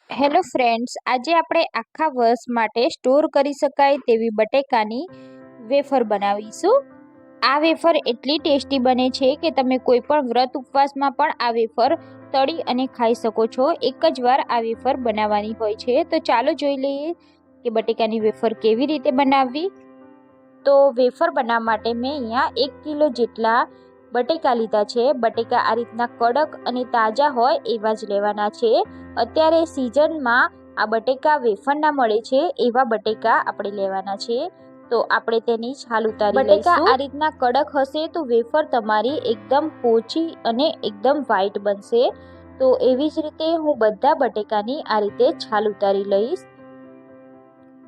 Hello friends, આજે આપણે આખા વર્ષ માટે સ્ટોર કરી શકાય તેવી બટેકાની વેફર બનાવીશું. આ વેફર એટલી ટેસ્ટી બને છે કે તમે કોઈ પણ વ્રત ઉપવાસમાં પણ આ વેફર તળી અને ખાઈ શકો છો. એક જ વાર આ વેફર બનાવવાની હોય છે. તો ચાલો જોઈ લઈએ કે બટેકાની વેફર કેવી રીતે બનાવવી. તો વેફર બનાવવા માટે મેં અહીંયા 1 કિલો જેટલા બટેકા લીધા છે. બટેકા આ રીતના કડક અને તાજા હોય એવા જ લેવાના છે. અત્યારે સિઝનમાં આ બટેકા વેફરના મળે છે એવા બટેકા આપણે લેવાના છે. તો આપણે તેની છાલ ઉતારી લઈશું. બટેકા આ રીતના કડક હશે તો વેફર તમારી એકદમ પોચી અને એકદમ વ્હાઈટ બનશે. તો એવી જ રીતે હું બધા બટેકાની આ રીતે છાલ ઉતારી લઈશ.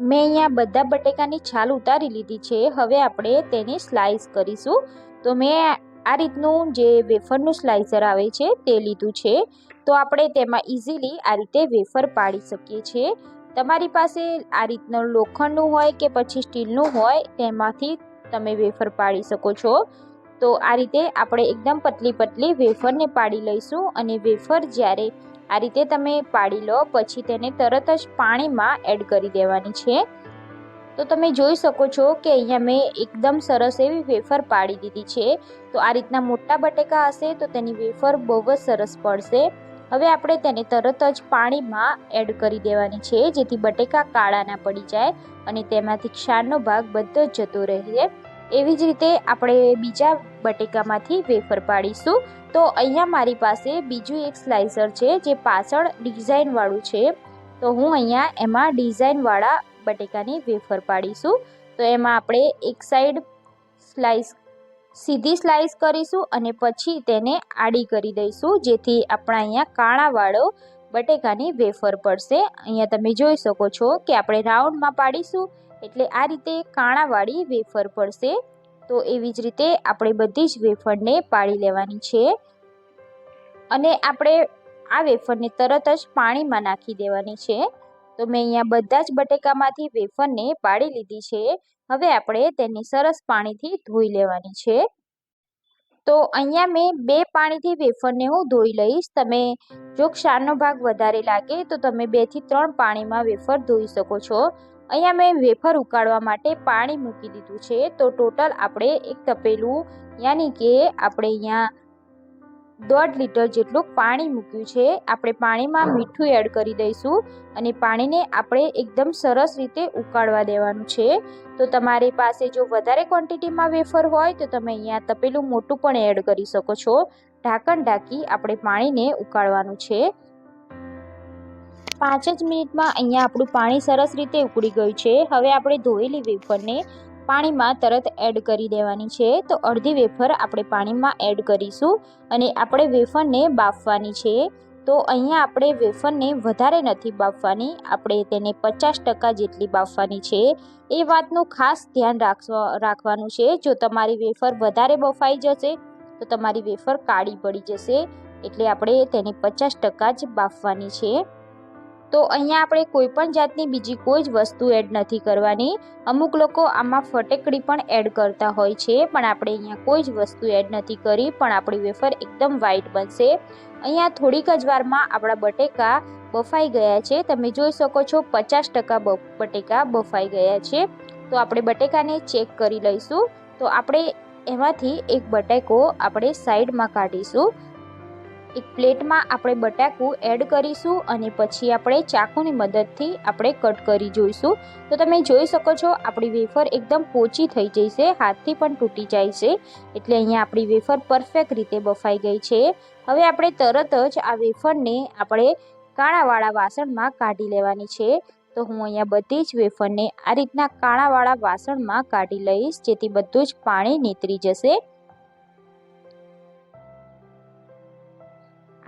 મેં અહીંયા બધા બટેકાની છાલ ઉતારી લીધી છે. હવે આપણે તેને સ્લાઈસ કરીશું. તો મેં આ રીતનું જે વેફરનું સ્લાઇસર આવે છે તે લીધું છે. તો આપણે તેમાં ઇઝીલી આ રીતે વેફર પાડી શકીએ છીએ. તમારી પાસે આ રીતનું લોખંડનું હોય કે પછી સ્ટીલનું હોય તેમાંથી તમે વેફર પાડી શકો છો. તો આ રીતે આપણે એકદમ પતલી પતલી વેફરને પાડી લઈશું. અને વેફર જ્યારે આ રીતે તમે પાડી લો પછી તેને તરત જ પાણીમાં એડ કરી દેવાની છે. તો તમે જોઈ શકો છો કે અહીંયા મેં એકદમ સરસ એવી વેફર પાડી દીધી છે. તો આ રીતના મોટા બટેકા હશે તો તેની વેફર બહુ જ સરસ પડશે. હવે આપણે તેને તરત જ પાણીમાં એડ કરી દેવાની છે જેથી બટેકા કાળા ના પડી જાય અને તેમાંથી ક્ષારનો ભાગ બધો જ જતો રહે. એવી જ રીતે આપણે બીજા બટેકામાંથી વેફર પાડીશું. તો અહીંયા મારી પાસે બીજું એક સ્લાઇસર છે જે પાછળ ડિઝાઇનવાળું છે. તો હું અહીંયા એમાં ડિઝાઇનવાળા બટેકાની વેફર પાડીશું. તો એમાં આપણે એક સાઈડ સીધી સ્લાઇસ કરીશું અને પછી તેને આડી કરી દઈશું જેથી આપણા અહીંયા કાણાવાળો બટેકાની વેફર પડશે. અહીંયા તમે જોઈ શકો છો કે આપણે રાઉન્ડમાં પાડીશું એટલે આ રીતે કાણાવાળી વેફર પડશે. તો એવી જ રીતે આપણે બધી જ વેફરને પાડી લેવાની છે અને આપણે આ વેફરને તરત જ પાણીમાં નાખી દેવાની છે. તો મેં અહીંયા બધા જ બટેકામાંથી વેફરને પાડી લીધી છે. હવે આપણે તેને સરસ પાણીથી ધોઈ લેવાની છે. તો અહીંયા મેં 2 પાણીથી વેફરને હું ધોઈ લઈશ. તમે જો ક્ષારનો ભાગ વધારે લાગે તો તમે 2 થી 3 પાણીમાં વેફર ધોઈ શકો છો. અહીંયા મેં વેફર ઉકાળવા માટે પાણી મૂકી દીધું છે. તો ટોટલ આપણે એક તપેલું યાની કે આપણે અહીંયા 1.5 લીટર જેટલું પાણી મૂક્યું છે. આપણે પાણીમાં મીઠું એડ કરી દઈશું અને પાણીને આપણે એકદમ સરસ રીતે ઉકાળવા દેવાનું છે. તો તમારી પાસે જો વધારે ક્વોન્ટિટીમાં વેફર હોય તો તમે અહીંયા તપેલું મોટું પણ એડ કરી શકો છો. ઢાંકણ ઢાંકી આપણે પાણીને ઉકાળવાનું છે. 5 જ મિનિટમાં અહીંયા આપણું પાણી સરસ રીતે ઉકળી ગયું છે. હવે આપણે ધોયેલી વેફરને પાણીમાં તરત એડ કરી દેવાની છે. તો અડધી વેફર આપણે પાણીમાં એડ કરીશું અને આપણે વેફરને બાફવાની છે. તો અહીંયા આપણે વેફરને વધારે નથી બાફવાની, આપણે તેને 50% જેટલી બાફવાની છે. એ વાતનું ખાસ ધ્યાન રાખવાનું છે. જો તમારી વેફર વધારે બફાઈ જશે તો તમારી વેફર કાળી પડી જશે. એટલે આપણે તેને 50% જ બાફવાની છે. તો અહીંયા આપણે કોઈ પણ જાતની બીજી કોઈ જ વસ્તુ એડ નથી કરવાની. અમુક લોકો આમાં ફટેકડી પણ એડ કરતા હોય છે પણ આપણે અહીંયા કોઈ જ વસ્તુ એડ નથી કરી પણ આપણી વેફર એકદમ વ્હાઈટ બનશે. અહીંયા થોડીક જ વારમાં આપણા બટેકા બફાઈ ગયા છે. તમે જોઈ શકો છો 50% બટેકા બફાઈ ગયા છે. તો આપણે બટેકાને ચેક કરી લઈશું. તો આપણે એમાંથી એક બટેકો આપણે સાઈડમાં કાઢીશું. એક પ્લેટમાં આપણે બટાકું એડ કરીશું અને પછી આપણે ચાકુની મદદથી આપણે કટ કરી જોઈશું. તો તમે જોઈ શકો છો આપણી વેફર એકદમ પોચી થઈ જશે, હાથથી પણ તૂટી જાય છે. એટલે અહીંયા આપણી વેફર પરફેક્ટ રીતે બફાઈ ગઈ છે. હવે આપણે તરત જ આ વેફરને આપણે કાણાવાળા વાસણમાં કાઢી લેવાની છે. તો હું અહીંયા બધી જ વેફરને આ રીતના કાણાવાળા વાસણમાં કાઢી લઈશ જેથી બધું જ પાણી નીતરી જશે.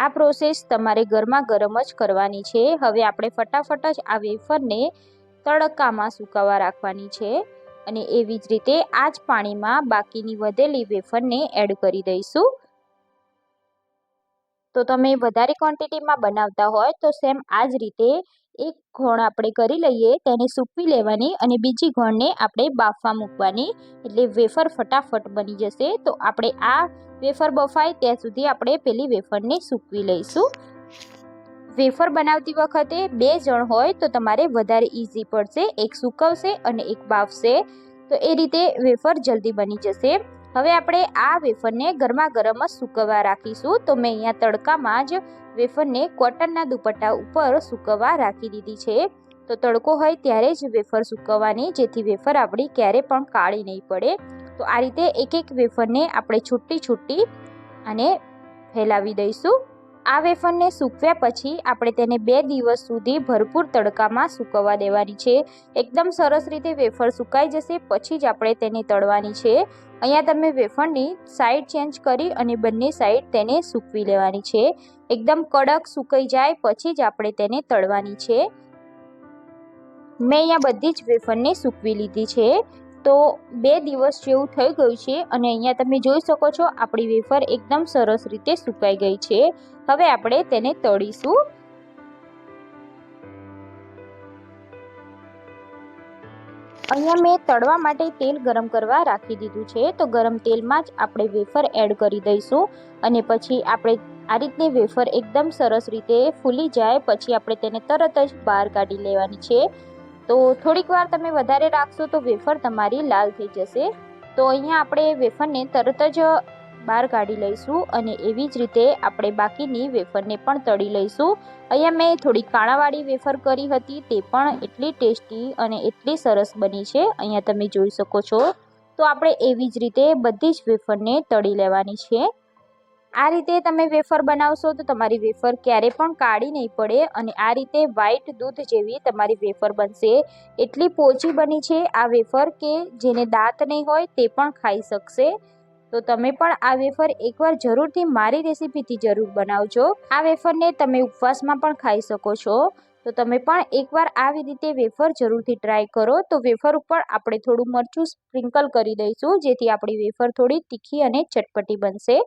આ પ્રોસેસ તમારે ગરમા ગરમ જ કરવાની છે. હવે આપણે ફટાફટ જ આ વેફરને તડકામાં સુકાવા રાખવાની છે અને એવી જ રીતે આ જ પાણીમાં બાકીની વધેલી વેફરને એડ કરી દઈશું. તો તમે વધારે ક્વોન્ટિટીમાં બનાવતા હોય તો સેમ આ જ રીતે એક ઘોણ આપણે કરી લઈએ, તેને સૂકવી લેવાની અને બીજી ઘોણને આપણે બાફવા મૂકવાની એટલે વેફર ફટાફટ બની જશે. તો આપણે આ વેફર બફાય ત્યાં સુધી આપણે પેલી વેફરને સૂકવી લઈશું. વેફર બનાવતી વખતે 2 જણ હોય તો તમારે વધારે ઇઝી પડશે, એક સૂકવશે અને એક બાફશે, તો એ રીતે વેફર જલ્દી બની જશે. હવે આપણે આ વેફરને ગરમા ગરમ જ સૂકવવા રાખીશું. તો મેં અહીંયા તડકામાં જ વેફરને કોટનના દુપટ્ટા ઉપર સૂકવવા રાખી દીધી છે. તો તડકો હોય ત્યારે જ વેફર સૂકવવાની, જેથી વેફર આપણી ક્યારે પણ કાળી નહીં પડે. તો આ રીતે એક એક વેફરને આપણે છૂટી અને ફેલાવી દઈશું. આ વેફરને સૂકવ્યા પછી આપણે તેને 2 દિવસ સુધી ભરપૂર તડકામાં સૂકવવા દેવાની છે. એકદમ સરસ રીતે વેફર સુકાઈ જશે પછી જ આપણે તેને તળવાની છે. અહીંયા તમે વેફરની સાઈડ ચેન્જ કરી અને બંને સાઈડ તેને સૂકવી લેવાની છે. એકદમ કડક સુકાઈ જાય પછી જ આપણે તેને તળવાની છે. મેં અહીંયા બધી જ વેફરને સૂકવી લીધી છે. તો 2 દિવસ જેવું થઈ ગયું છે અને અહીંયા તમે જોઈ શકો છો આપણી વેફર એકદમ સરસ રીતે સુકાઈ ગઈ છે. હવે આપણે તેને તળીશું. અહીંયા મેં તળવા માટે તેલ ગરમ કરવા રાખી દીધું છે. તો ગરમ તેલમાં જ આપણે વેફર એડ કરી દઈશું અને પછી આપણે આ રીતની વેફર એકદમ સરસ રીતે ફૂલી જાય પછી આપણે તેને તરત જ બહાર કાઢી લેવાની છે. તો થોડીક વાર તમે વધારે રાખશો તો વેફર તમારી લાલ થઈ જશે. તો અહીંયા આપણે વેફરને તરત જ બહાર કાઢી લઈશું અને એવી જ રીતે આપણે બાકીની વેફરને પણ તળી લઈશું. અહીંયા મેં થોડી કાણાવાળી વેફર કરી હતી, તે પણ એટલી ટેસ્ટી અને એટલી સરસ બની છે. અહીંયા તમે જોઈ શકો છો. તો આપણે એવી જ રીતે બધી જ વેફરને તળી લેવાની છે. આ રીતે તમે વેફર બનાવશો તો તમારી વેફર ક્યારે પણ કાળી નહીં પડે અને આ રીતે વ્હાઈટ દૂધ જેવી તમારી વેફર બનશે. એટલી પોચી બની છે આ વેફર કે જેને દાંત નહીં હોય તે પણ ખાઈ શકશે. તો તમે પણ આ વેફર એકવાર જરૂરથી મારી રેસીપીથી જરૂર બનાવજો. આ વેફરને તમે ઉપવાસમાં પણ ખાઈ શકો છો. તો તમે પણ એકવાર આવી રીતે વેફર જરૂરથી ટ્રાય કરો. તો વેફર ઉપર આપણે થોડું મરચું સ્પ્રિંકલ કરી દઈશું જેથી આપણી વેફર થોડી તીખી અને ચટપટી બનશે.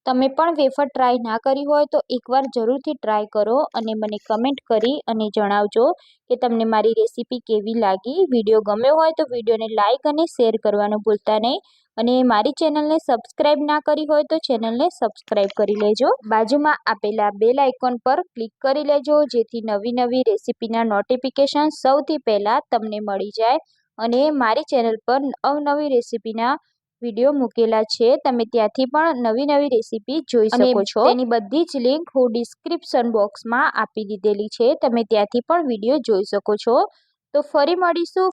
તમે પણ વેફર ટ્રાય ના કરી હોય તો એકવાર જરૂરથી ટ્રાય કરો અને મને કમેન્ટ કરી અને જણાવજો કે તમને મારી રેસીપી કેવી લાગી. વિડીયો ગમ્યો હોય તો વિડીયોને લાઇક અને શેર કરવાનું ભૂલતા નહીં અને મારી ચેનલને સબસ્ક્રાઇબ ના કરી હોય તો ચેનલને સબસ્ક્રાઇબ કરી લેજો. બાજુમાં આપેલા બેલ આઇકોન પર ક્લિક કરી લેજો જેથી નવી રેસીપીના નોટિફિકેશન સૌથી પહેલાં તમને મળી જાય અને મારી ચેનલ પર અવનવી રેસીપીના વિડીયો મૂકેલા છે, તમે ત્યાંથી પણ નવી રેસીપી જોઈ શકો છો. તેની બધી જ લિંક હું ડિસ્ક્રિપ્શન બોક્સમાં આપી દીધેલી છે, તમે ત્યાંથી પણ વિડીયો જોઈ શકો છો. તો ફરી મળીશું